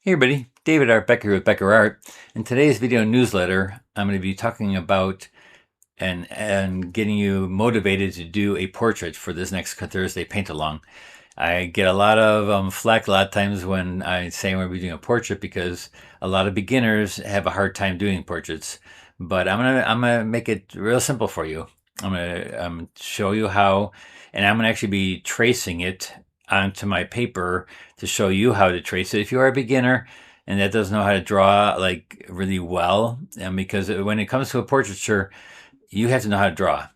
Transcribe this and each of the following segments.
Hey everybody, David Art Becker with Becker Art. In today's video newsletter, I'm going to be talking about and getting you motivated to do a portrait for this next Thursday paint along. I get a lot of flack a lot of times when I say I'm going to be doing a portrait because a lot of beginners have a hard time doing portraits. But I'm gonna make it real simple for you. I'm gonna show you how, and I'm gonna actually be tracing it onto my paper to show you how to trace it if you are a beginner and that doesn't know how to draw like really well. And because when it comes to a portraiture, you have to know how to draw.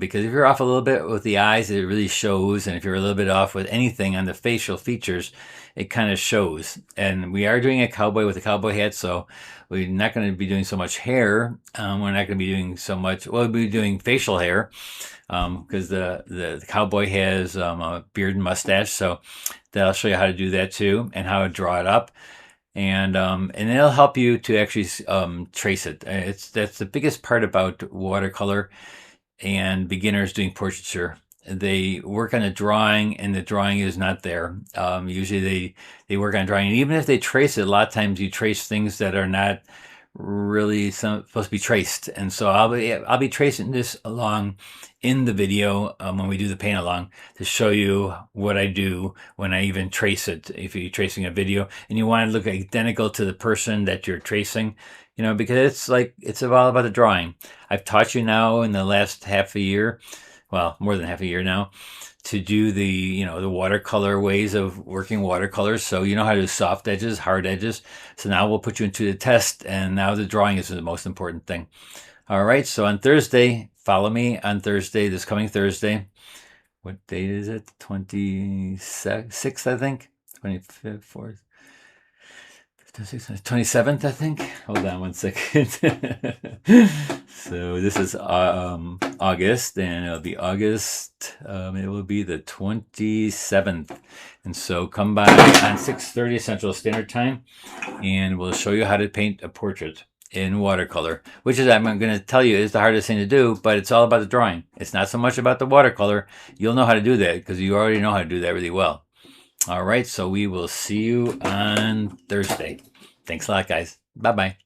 Because if you're off a little bit with the eyes, it really shows. And if you're a little bit off with anything on the facial features, it kind of shows. And we are doing a cowboy with a cowboy hat, so we're not going to be doing so much hair. We're not going to be doing so much. We'll be doing facial hair because the cowboy has a beard and mustache. So that'll show you how to do that too and how to draw it up. And it'll help you to actually trace it. That's the biggest part about watercolor and beginners doing portraiture. They work on a drawing and the drawing is not there. Usually they work on drawing, and even if they trace it, a lot of times you trace things that are not really supposed to be traced. And so I'll be tracing this along in the video when we do the paint along to show you what I do when I even trace it. If you're tracing a video and you want to look identical to the person that you're tracing, you know, because it's all about the drawing. I've taught you now in the last half a year, well, more than half a year now, to do the watercolor ways of working watercolors. So you know how to do soft edges, hard edges. So now we'll put you into the test, and now the drawing is the most important thing. All right, so on Thursday, follow me on Thursday, this coming Thursday. What date is it? 26th, I think? 25th, 4th? 27th, I think. Hold on one second. So this is August, and it'll be August. It will be the 27th, and so come by on 6:30 Central Standard Time, and we'll show you how to paint a portrait in watercolor, which is, I'm going to tell you, is the hardest thing to do, but it's all about the drawing. It's not so much about the watercolor. You'll know how to do that because you already know how to do that really well. All right, so we will see you on Thursday. Thanks a lot, guys. Bye-bye.